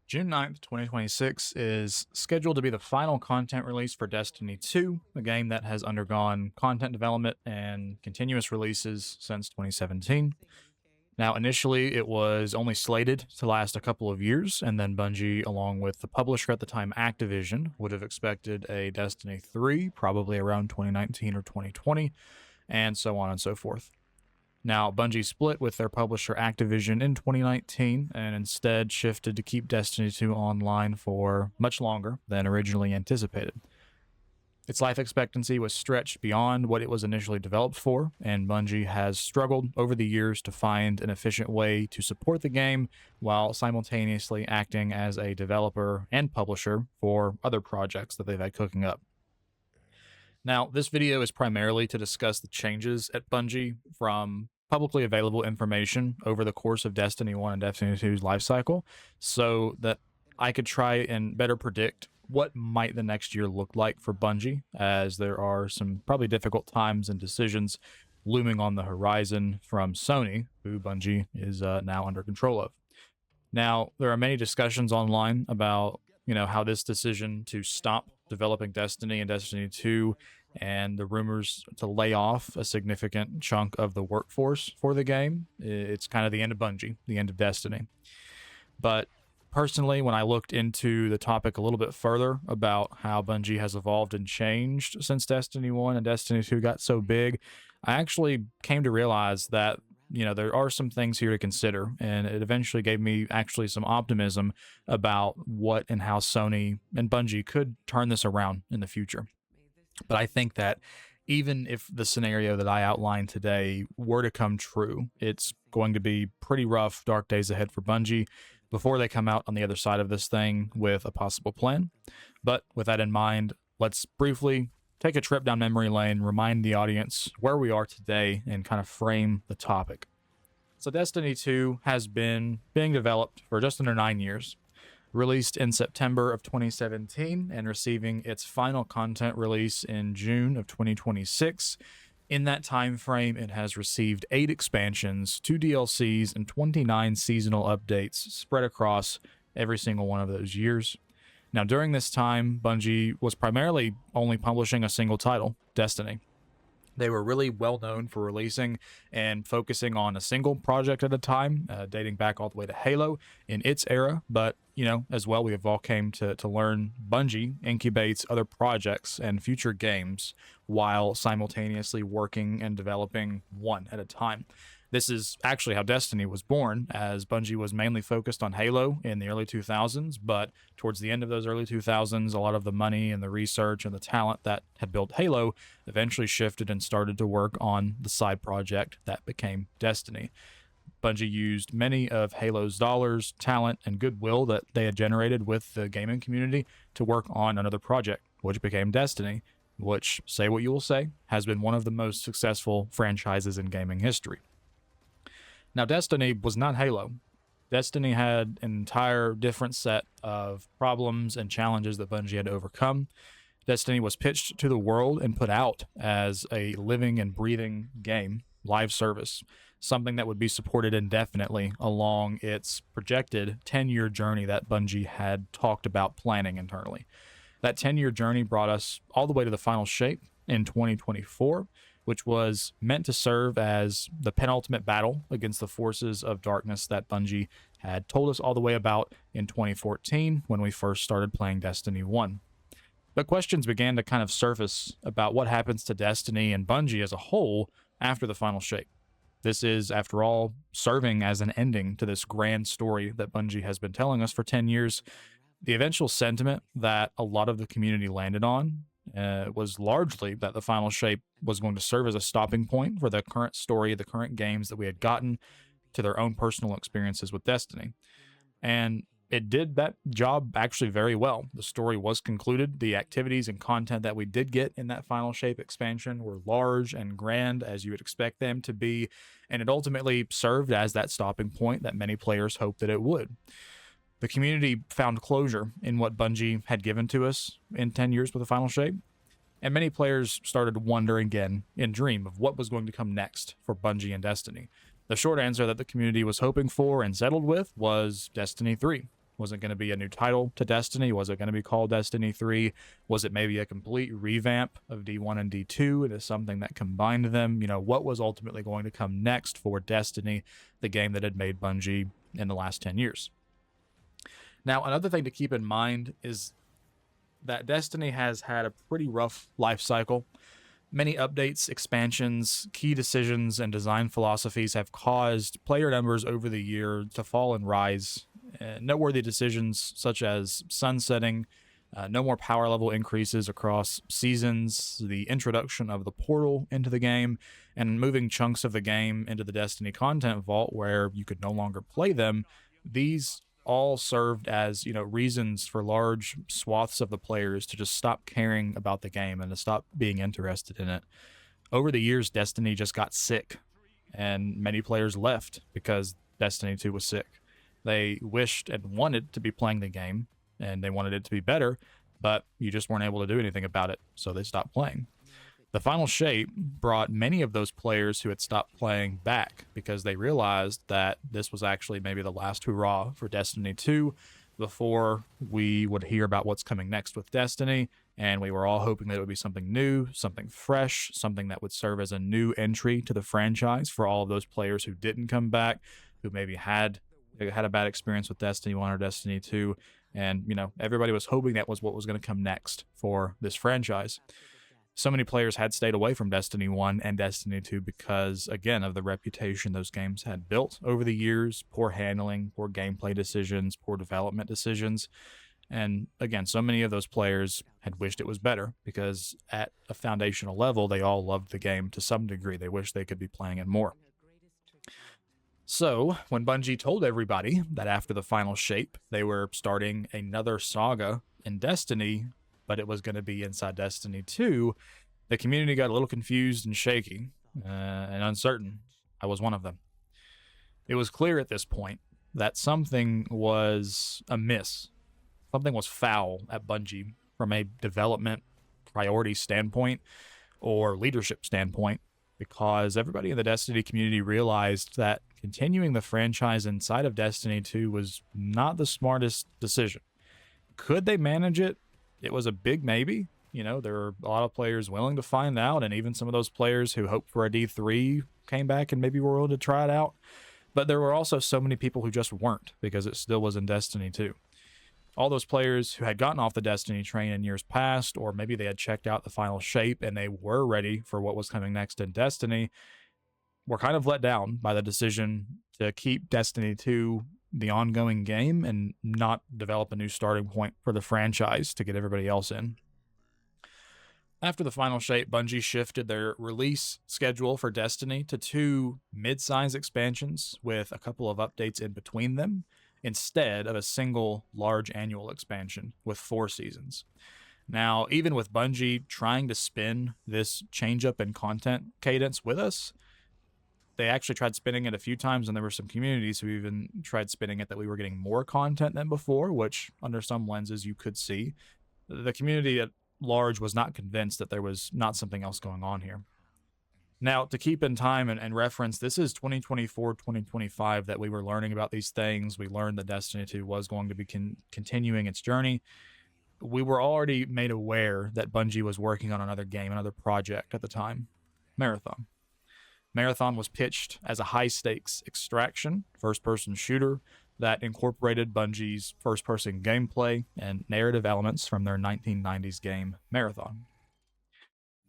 June 9th, 2026 is scheduled to be the final content release for Destiny 2, a game that has undergone content development and continuous releases since 2017. Now, initially, it was only slated to last a couple of years, and then Bungie, along with the publisher at the time, Activision, would have expected a Destiny 3 probably around 2019 or 2020, and so on and so forth. Now, Bungie split with their publisher Activision in 2019 and instead shifted to keep Destiny 2 online for much longer than originally anticipated. Its life expectancy was stretched beyond what it was initially developed for, and Bungie has struggled over the years to find an efficient way to support the game while simultaneously acting as a developer and publisher for other projects that they've had cooking up. Now, this video is primarily to discuss the changes at Bungie from publicly available information over the course of Destiny 1 and Destiny 2's lifecycle, so that I could try and better predict what might the next year look like for Bungie, as there are some probably difficult times and decisions looming on the horizon from Sony, who Bungie is now under control of. Now, there are many discussions online about, how this decision to stop developing Destiny and Destiny 2 and the rumors to lay off a significant chunk of the workforce for the game. It's kind of the end of Bungie, the end of Destiny. But personally, when I looked into the topic a little bit further about how Bungie has evolved and changed since Destiny 1 and Destiny 2 got so big, I actually came to realize that there are some things here to consider, and it eventually gave me actually some optimism about what and how Sony and Bungie could turn this around in the future. But I think that even if the scenario that I outlined today were to come true, it's going to be pretty rough, dark days ahead for Bungie before they come out on the other side of this thing with a possible plan. But with that in mind, let's briefly take a trip down memory lane, remind the audience where we are today, and kind of frame the topic. So Destiny 2 has been being developed for just under 9 years, released in September of 2017 and receiving its final content release in June of 2026. In that time frame, it has received 8 expansions, 2 DLCs, and 29 seasonal updates spread across every single one of those years. Now, during this time, Bungie was primarily only publishing a single title, Destiny. They were really well known for releasing and focusing on a single project at a time, dating back all the way to Halo in its era. But, as well, we have all came to learn Bungie incubates other projects and future games while simultaneously working and developing one at a time. This is actually how Destiny was born, as Bungie was mainly focused on Halo in the early 2000s, but towards the end of those early 2000s, a lot of the money and the research and the talent that had built Halo eventually shifted and started to work on the side project that became Destiny. Bungie used many of Halo's dollars, talent, and goodwill that they had generated with the gaming community to work on another project, which became Destiny, which, say what you will say, has been one of the most successful franchises in gaming history. Now, Destiny was not Halo. Destiny had an entire different set of problems and challenges that Bungie had to overcome. Destiny was pitched to the world and put out as a living and breathing game, live service, something that would be supported indefinitely along its projected 10-year journey that Bungie had talked about planning internally. That 10-year journey brought us all the way to the final shape in 2024, which was meant to serve as the penultimate battle against the forces of darkness that Bungie had told us all the way about in 2014 when we first started playing Destiny 1. But questions began to kind of surface about what happens to Destiny and Bungie as a whole after the final shape. This is, after all, serving as an ending to this grand story that Bungie has been telling us for 10 years. The eventual sentiment that a lot of the community landed on was largely that the final shape was going to serve as a stopping point for the current story, the current games that we had gotten, to their own personal experiences with Destiny. And it did that job actually very well. The story was concluded. The activities and content that we did get in that final shape expansion were large and grand, as you would expect them to be, and it ultimately served as that stopping point that many players hoped that it would. The community found closure in what Bungie had given to us in 10 years with the final shape, and many players started to wonder again and dream of what was going to come next for Bungie and Destiny. The short answer that the community was hoping for and settled with was Destiny 3. Was it going to be a new title to Destiny? Was it going to be called Destiny 3? Was it maybe a complete revamp of D1 and D2 into something that combined them? What was ultimately going to come next for Destiny, the game that had made Bungie in the last 10 years? Now, another thing to keep in mind is that Destiny has had a pretty rough life cycle. Many updates, expansions, key decisions, and design philosophies have caused player numbers over the year to fall and rise. Noteworthy decisions such as sunsetting, no more power level increases across seasons, the introduction of the portal into the game, and moving chunks of the game into the Destiny content vault where you could no longer play them. These all served as, reasons for large swaths of the players to just stop caring about the game and to stop being interested in it. Over the years, Destiny just got sick, and many players left because Destiny 2 was sick. They wished and wanted to be playing the game, and they wanted it to be better, but you just weren't able to do anything about it, so they stopped playing. The final shape brought many of those players who had stopped playing back because they realized that this was actually maybe the last hurrah for Destiny 2 before we would hear about what's coming next with Destiny, and we were all hoping that it would be something new, something fresh, something that would serve as a new entry to the franchise for all of those players who didn't come back, who maybe had a bad experience with Destiny 1 or Destiny 2, and, everybody was hoping that was what was going to come next for this franchise. So many players had stayed away from Destiny 1 and Destiny 2 because, again, of the reputation those games had built over the years, poor handling, poor gameplay decisions, poor development decisions. And again, so many of those players had wished it was better because at a foundational level, they all loved the game to some degree. They wished they could be playing it more. So, when Bungie told everybody that after the final shape, they were starting another saga in Destiny, but it was going to be inside Destiny 2, the community got a little confused and shaky and uncertain. I was one of them. It was clear at this point that something was amiss. Something was foul at Bungie from a development priority standpoint or leadership standpoint, because everybody in the Destiny community realized that continuing the franchise inside of Destiny 2 was not the smartest decision. Could they manage it? It was a big maybe. There were a lot of players willing to find out, and even some of those players who hoped for a D3 came back and maybe were willing to try it out. But there were also so many people who just weren't, because it still was in Destiny 2. All those players who had gotten off the Destiny train in years past, or maybe they had checked out the final shape and they were ready for what was coming next in Destiny, were kind of let down by the decision to keep Destiny 2 the ongoing game and not develop a new starting point for the franchise to get everybody else in. After the final shape, Bungie shifted their release schedule for Destiny to 2 mid-size expansions with a couple of updates in between them, instead of a single large annual expansion with 4 seasons. Now, even with Bungie trying to spin this change-up in content cadence with us, they actually tried spinning it a few times, and there were some communities who even tried spinning it that we were getting more content than before, which under some lenses you could see. The community at large was not convinced that there was not something else going on here. Now, to keep in time and reference, this is 2024, 2025 that we were learning about these things. We learned that Destiny 2 was going to be continuing its journey. We were already made aware that Bungie was working on another game, another project at the time, Marathon. Marathon was pitched as a high-stakes extraction, first-person shooter that incorporated Bungie's first-person gameplay and narrative elements from their 1990s game, Marathon.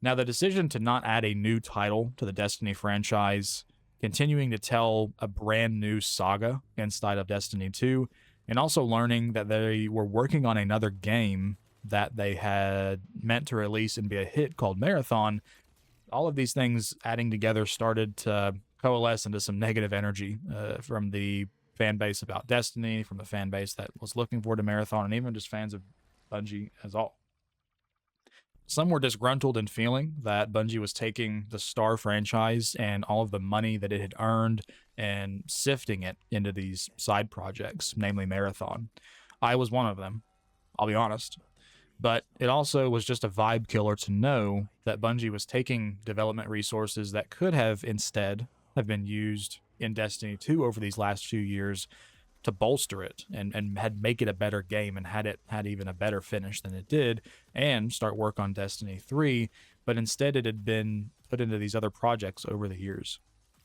Now, the decision to not add a new title to the Destiny franchise, continuing to tell a brand new saga inside of Destiny 2, and also learning that they were working on another game that they had meant to release and be a hit called Marathon, all of these things adding together started to coalesce into some negative energy from the fan base about Destiny, from the fan base that was looking forward to Marathon, and even just fans of Bungie as all. Some were disgruntled in feeling that Bungie was taking the Star franchise and all of the money that it had earned and sifting it into these side projects, namely Marathon. I was one of them, I'll be honest. But it also was just a vibe killer to know that Bungie was taking development resources that could have instead have been used in Destiny 2 over these last few years to bolster it and had make it a better game and had even a better finish than it did, and start work on Destiny 3, but instead it had been put into these other projects over the years.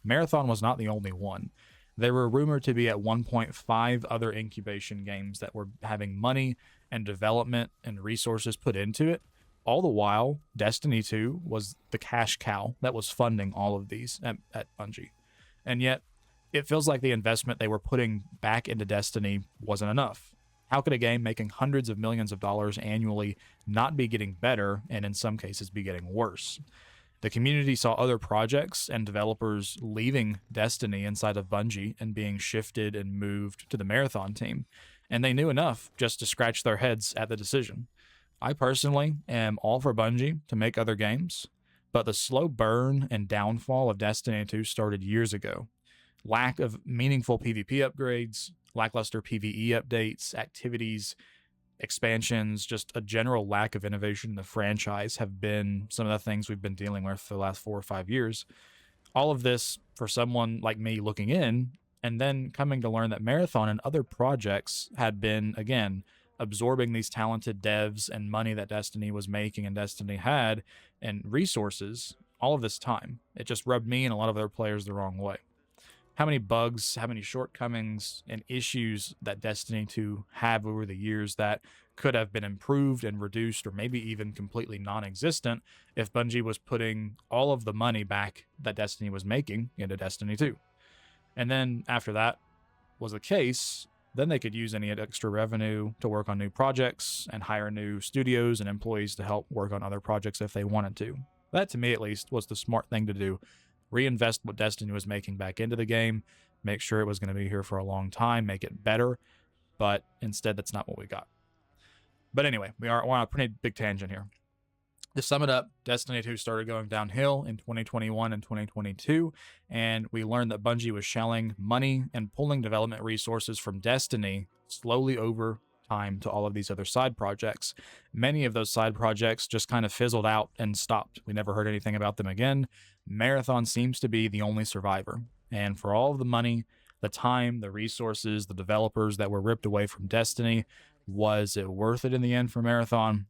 Marathon was not the only one. There were rumored to be at 1.5 other incubation games that were having money and development and resources put into it. All the while, Destiny 2 was the cash cow that was funding all of these at Bungie. And yet, it feels like the investment they were putting back into Destiny wasn't enough. How could a game making hundreds of millions of dollars annually not be getting better, and in some cases be getting worse? The community saw other projects and developers leaving Destiny inside of Bungie and being shifted and moved to the Marathon team, and they knew enough just to scratch their heads at the decision. I personally am all for Bungie to make other games, but the slow burn and downfall of Destiny 2 started years ago. Lack of meaningful PvP upgrades, lackluster PvE updates, activities, expansions, just a general lack of innovation in the franchise have been some of the things we've been dealing with for the last 4 or 5 years. All of this for someone like me looking in, and then coming to learn that Marathon and other projects had been, again, absorbing these talented devs and money that Destiny was making and Destiny had and resources all of this time. It just rubbed me and a lot of other players the wrong way. How many bugs, how many shortcomings and issues that Destiny 2 have over the years that could have been improved and reduced, or maybe even completely non-existent if Bungie was putting all of the money back that Destiny was making into Destiny 2. And then after that was the case, then they could use any extra revenue to work on new projects and hire new studios and employees to help work on other projects if they wanted to. That, to me at least, was the smart thing to do. Reinvest what Destiny was making back into the game, make sure it was going to be here for a long time, make it better, but instead that's not what we got. But anyway, we're on a pretty big tangent here. To sum it up, Destiny 2 started going downhill in 2021 and 2022, and we learned that Bungie was shelling money and pulling development resources from Destiny slowly over time to all of these other side projects. Many of those side projects just kind of fizzled out and stopped. We never heard anything about them again. Marathon seems to be the only survivor. And for all of the money, the time, the resources, the developers that were ripped away from Destiny, was it worth it in the end for Marathon?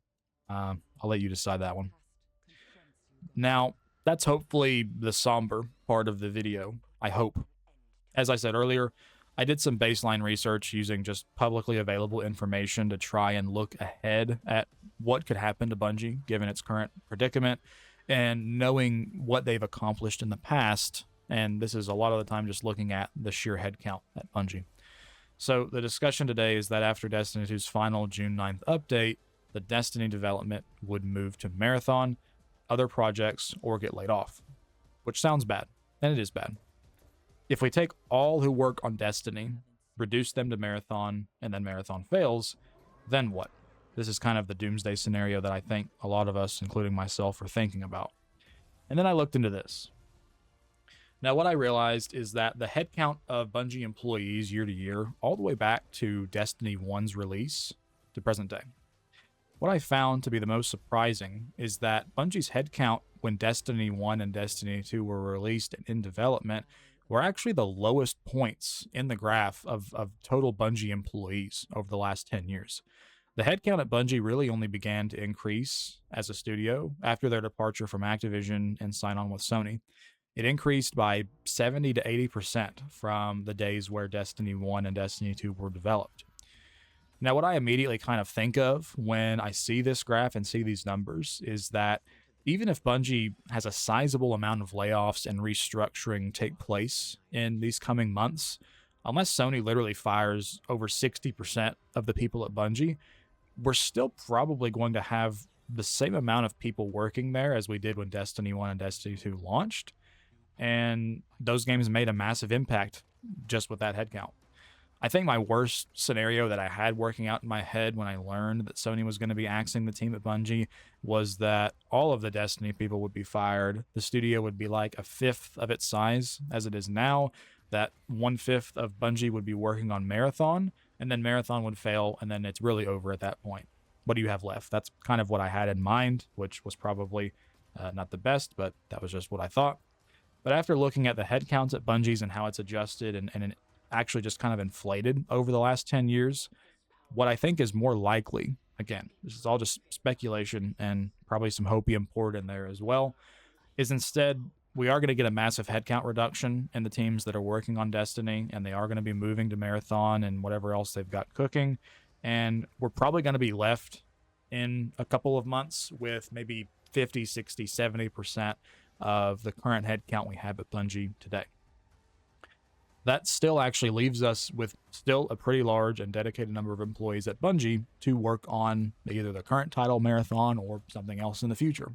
I'll let you decide that one. Now, that's hopefully the somber part of the video, I hope. As I said earlier, I did some baseline research using just publicly available information to try and look ahead at what could happen to Bungie given its current predicament, and knowing what they've accomplished in the past. And this is a lot of the time just looking at the sheer headcount at Bungie. So the discussion today is that after Destiny 2's final June 9th update, the Destiny development would move to Marathon, other projects, or get laid off. Which sounds bad, and it is bad. If we take all who work on Destiny, reduce them to Marathon, and then Marathon fails, then what? This is kind of the doomsday scenario that I think a lot of us, including myself, are thinking about. And then I looked into this. Now, what I realized is that the headcount of Bungie employees year to year, all the way back to Destiny 1's release to present day. What I found to be the most surprising is that Bungie's headcount when Destiny 1 and Destiny 2 were released and in development were actually the lowest points in the graph of total Bungie employees over the last 10 years. The headcount at Bungie really only began to increase as a studio after their departure from Activision and sign on with Sony. It increased by 70 to 80% from the days where Destiny 1 and Destiny 2 were developed. Now, what I immediately kind of think of when I see this graph and see these numbers is that even if Bungie has a sizable amount of layoffs and restructuring take place in these coming months, unless Sony literally fires over 60% of the people at Bungie, we're still probably going to have the same amount of people working there as we did when Destiny 1 and Destiny 2 launched. And those games made a massive impact just with that headcount. I think my worst scenario that I had working out in my head when I learned that Sony was going to be axing the team at Bungie was that all of the Destiny people would be fired. The studio would be like a fifth of its size as it is now. That 1/5 of Bungie would be working on Marathon, and then Marathon would fail, and then it's really over at that point. What do you have left? That's kind of what I had in mind, which was probably not the best, but that was just what I thought. But after looking at the headcounts at Bungie's and how it's adjusted and actually just kind of inflated over the last 10 years. What I think is more likely, again, this is all just speculation and probably some hopium poured in there as well, is instead we are going to get a massive headcount reduction in the teams that are working on Destiny, and they are going to be moving to Marathon and whatever else they've got cooking. And we're probably going to be left in a couple of months with maybe 50, 60, 70% of the current headcount we have at Bungie today. That still actually leaves us with still a pretty large and dedicated number of employees at Bungie to work on either the current title, Marathon, or something else in the future.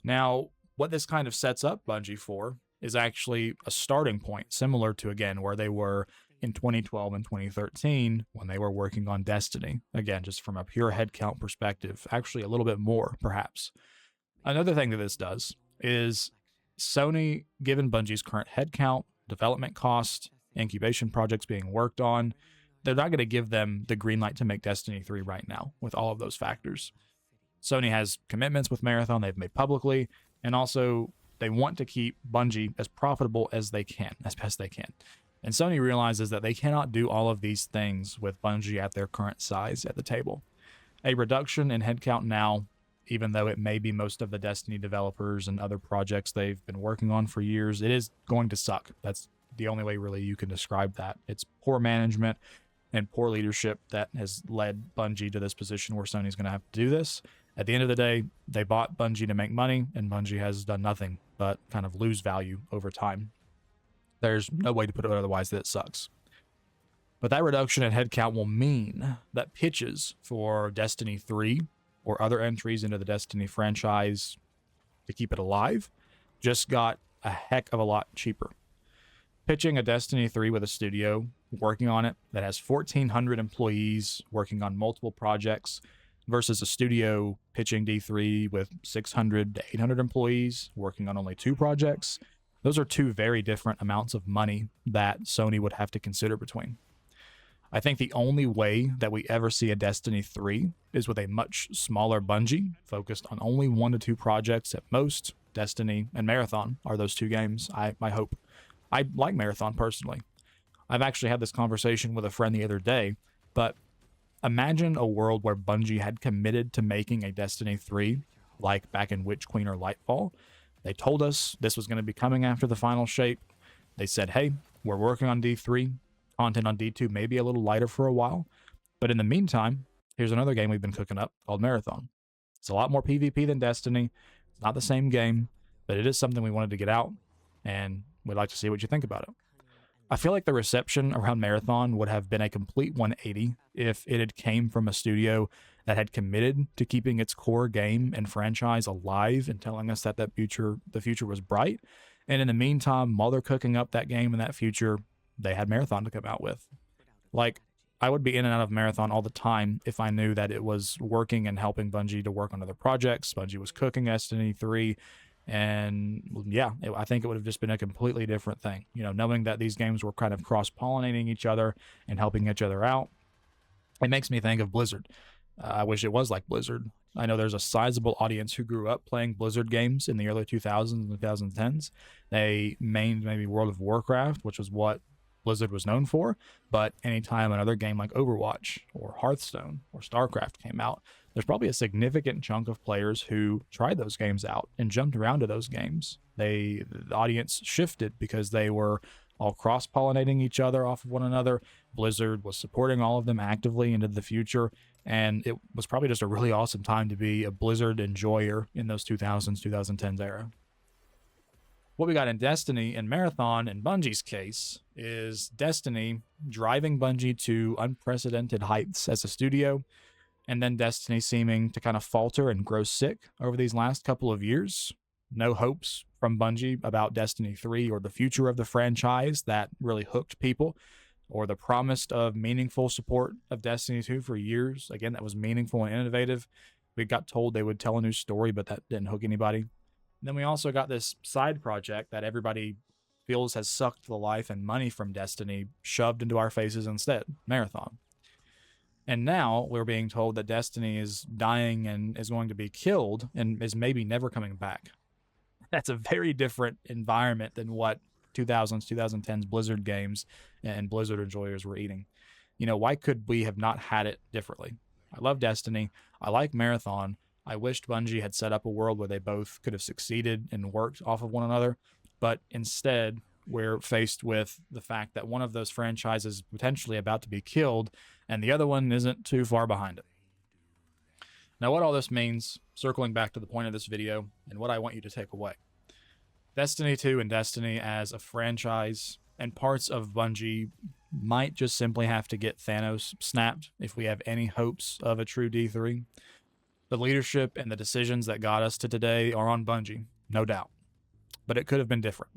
Now, what this kind of sets up Bungie for is actually a starting point similar to, again, where they were in 2012 and 2013 when they were working on Destiny. Again, just from a pure headcount perspective, actually a little bit more, perhaps. Another thing that this does is Sony, given Bungie's current headcount, development cost, incubation projects being worked on, they're not going to give them the green light to make Destiny 3 right now with all of those factors. Sony has commitments with Marathon they've made publicly, and also they want to keep Bungie as profitable as they can, as best they can. And Sony realizes that they cannot do all of these things with Bungie at their current size at the table. A reduction in headcount now, even though it may be most of the Destiny developers and other projects they've been working on for years, it is going to suck. That's the only way really you can describe that. It's poor management and poor leadership that has led Bungie to this position where Sony's going to have to do this. At the end of the day, they bought Bungie to make money, and Bungie has done nothing but kind of lose value over time. There's no way to put it otherwise that it sucks. But that reduction in headcount will mean that pitches for Destiny 3 or other entries into the Destiny franchise to keep it alive just got a heck of a lot cheaper. Pitching a Destiny 3 with a studio working on it that has 1,400 employees working on multiple projects versus a studio pitching D3 with 600 to 800 employees working on only 2 projects, those are 2 very different amounts of money that Sony would have to consider between. I think the only way that we ever see a Destiny 3 is with a much smaller Bungie, focused on only 1 to 2 projects at most. Destiny and Marathon are those 2 games, I hope. I like Marathon personally. I've actually had this conversation with a friend the other day, but imagine a world where Bungie had committed to making a Destiny 3, like back in Witch Queen or Lightfall. They told us this was going to be coming after the final shape. They said, hey, we're working on D3. Content on D2 may be a little lighter for a while, but in the meantime, here's another game we've been cooking up called Marathon. It's a lot more PvP than Destiny. It's not the same game, but it is something we wanted to get out, and we'd like to see what you think about it. I feel like the reception around Marathon would have been a complete 180 if it had came from a studio that had committed to keeping its core game and franchise alive and telling us that the future was bright. And in the meantime, while they're cooking up that game and that future, they had Marathon to come out with. Like, I would be in and out of Marathon all the time if I knew that it was working and helping Bungie to work on other projects. Bungie was cooking Destiny 3, and yeah, I think it would have just been a completely different thing. You know, knowing that these games were kind of cross-pollinating each other and helping each other out, it makes me think of Blizzard. I wish it was like Blizzard. I know there's a sizable audience who grew up playing Blizzard games in the early 2000s and 2010s. They mained maybe World of Warcraft, which was what Blizzard was known for, but anytime another game like Overwatch or Hearthstone or StarCraft came out, there's probably a significant chunk of players who tried those games out and jumped around to those games. The audience shifted because they were all cross-pollinating each other off of one another. Blizzard was supporting all of them actively into the future, and it was probably just a really awesome time to be a Blizzard enjoyer in those 2000s, 2010s era. What we got in Destiny and Marathon, in Bungie's case, is Destiny driving Bungie to unprecedented heights as a studio, and then Destiny seeming to kind of falter and grow sick over these last couple of years. No hopes from Bungie about Destiny 3 or the future of the franchise that really hooked people, or the promise of meaningful support of Destiny 2 for years. Again, that was meaningful and innovative. We got told they would tell a new story, but that didn't hook anybody. Then we also got this side project that everybody feels has sucked the life and money from Destiny shoved into our faces instead, Marathon. And now we're being told that Destiny is dying and is going to be killed and is maybe never coming back. That's a very different environment than what 2000s, 2010s Blizzard games and Blizzard enjoyers were eating. Why could we have not had it differently? I love Destiny. I like Marathon. I wished Bungie had set up a world where they both could have succeeded and worked off of one another, but instead we're faced with the fact that one of those franchises is potentially about to be killed and the other one isn't too far behind it. Now, what all this means, circling back to the point of this video and what I want you to take away. Destiny 2 and Destiny as a franchise and parts of Bungie might just simply have to get Thanos snapped if we have any hopes of a true D3. The leadership and the decisions that got us to today are on Bungie, no doubt. But it could have been different.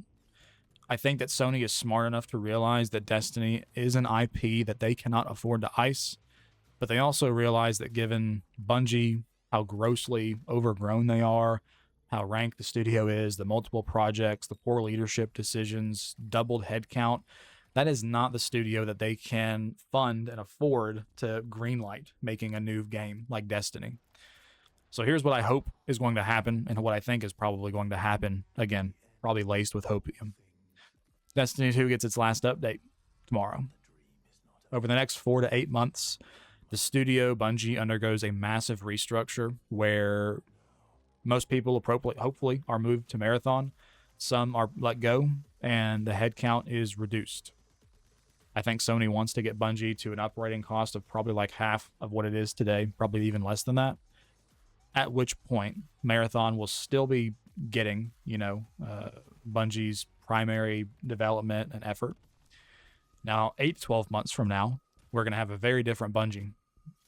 I think that Sony is smart enough to realize that Destiny is an IP that they cannot afford to ice, but they also realize that given Bungie, how grossly overgrown they are, how ranked the studio is, the multiple projects, the poor leadership decisions, doubled headcount, that is not the studio that they can fund and afford to greenlight making a new game like Destiny. So here's what I hope is going to happen and what I think is probably going to happen, again, probably laced with hopium. Destiny 2 gets its last update tomorrow. Over the next 4 to 8 months, the studio, Bungie, undergoes a massive restructure where most people appropriately, hopefully, are moved to Marathon. Some are let go, and the headcount is reduced. I think Sony wants to get Bungie to an operating cost of probably like half of what it is today, probably even less than that. At which point, Marathon will still be getting, Bungie's primary development and effort. Now, 8 to 12 months from now, we're going to have a very different Bungie.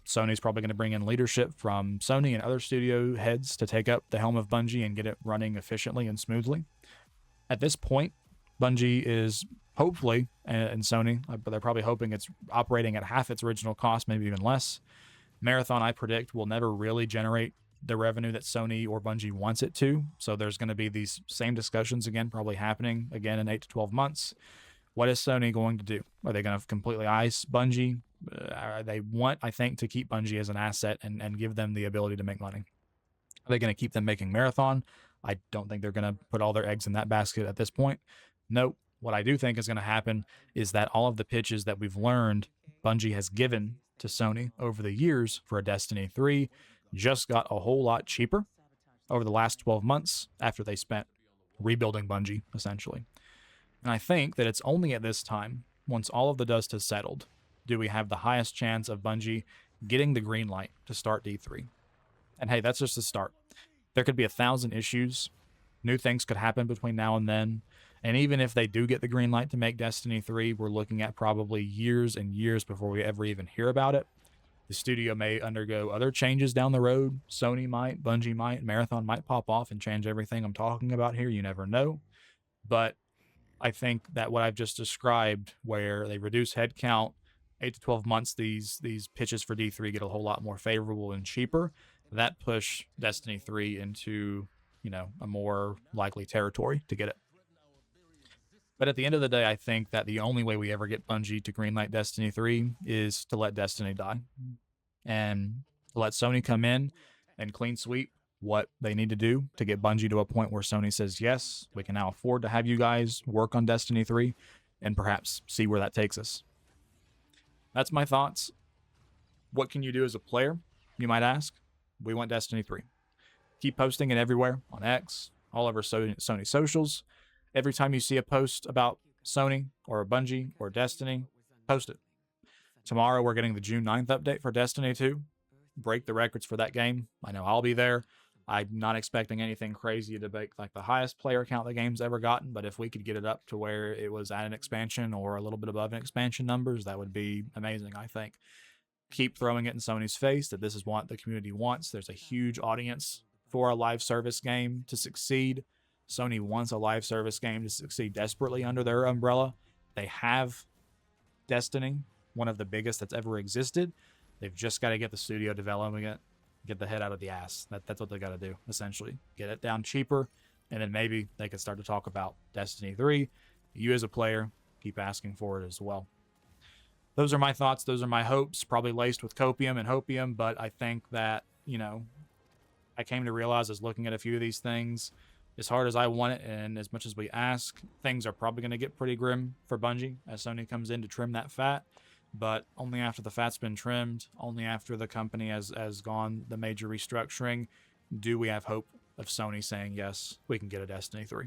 Sony's probably going to bring in leadership from Sony and other studio heads to take up the helm of Bungie and get it running efficiently and smoothly. At this point, Bungie is hopefully, and Sony, but they're probably hoping it's operating at half its original cost, maybe even less. Marathon, I predict, will never really generate the revenue that Sony or Bungie wants it to. So there's going to be these same discussions again, probably happening again in 8 to 12 months. What is Sony going to do? Are they going to completely ice Bungie? They want, I think, to keep Bungie as an asset and give them the ability to make money. Are they going to keep them making Marathon? I don't think they're going to put all their eggs in that basket at this point. Nope. What I do think is going to happen is that all of the pitches that we've learned Bungie has given to Sony over the years for a Destiny 3 just got a whole lot cheaper over the last 12 months after they spent rebuilding Bungie, essentially. And I think that it's only at this time, once all of the dust has settled, do we have the highest chance of Bungie getting the green light to start D3. And hey, that's just the start. There could be 1,000 issues. New things could happen between now and then. And even if they do get the green light to make Destiny 3, we're looking at probably years and years before we ever even hear about it. The studio may undergo other changes down the road. Sony might, Bungie might, Marathon might pop off and change everything I'm talking about here. You never know. But I think that what I've just described, where they reduce headcount, 8 to 12 months, these pitches for D3 get a whole lot more favorable and cheaper. That push Destiny 3 into, a more likely territory to get it. But at the end of the day, I think that the only way we ever get Bungie to greenlight Destiny 3 is to let Destiny die. And to let Sony come in and clean sweep what they need to do to get Bungie to a point where Sony says, yes, we can now afford to have you guys work on Destiny 3 and perhaps see where that takes us. That's my thoughts. What can you do as a player, you might ask? We want Destiny 3. Keep posting it everywhere, on X, all over Sony socials. Every time you see a post about Sony or Bungie or Destiny, post it. Tomorrow we're getting the June 9th update for Destiny 2. Break the records for that game. I know I'll be there. I'm not expecting anything crazy to make like the highest player count the game's ever gotten, but if we could get it up to where it was at an expansion or a little bit above an expansion numbers, that would be amazing, I think. Keep throwing it in Sony's face that this is what the community wants. There's a huge audience for a live service game to succeed. Sony wants a live service game to succeed desperately under their umbrella. They have Destiny, one of the biggest that's ever existed. They've just got to get the studio developing it, get the head out of the ass. That's what they got to do, essentially. Get it down cheaper, and then maybe they could start to talk about Destiny 3. You as a player, keep asking for it as well. Those are my thoughts. Those are my hopes, probably laced with copium and hopium, but I think that, I came to realize as looking at a few of these things, as hard as I want it and as much as we ask, things are probably going to get pretty grim for Bungie as Sony comes in to trim that fat. But only after the fat's been trimmed, only after the company has gone the major restructuring, do we have hope of Sony saying, yes, we can get a Destiny 3.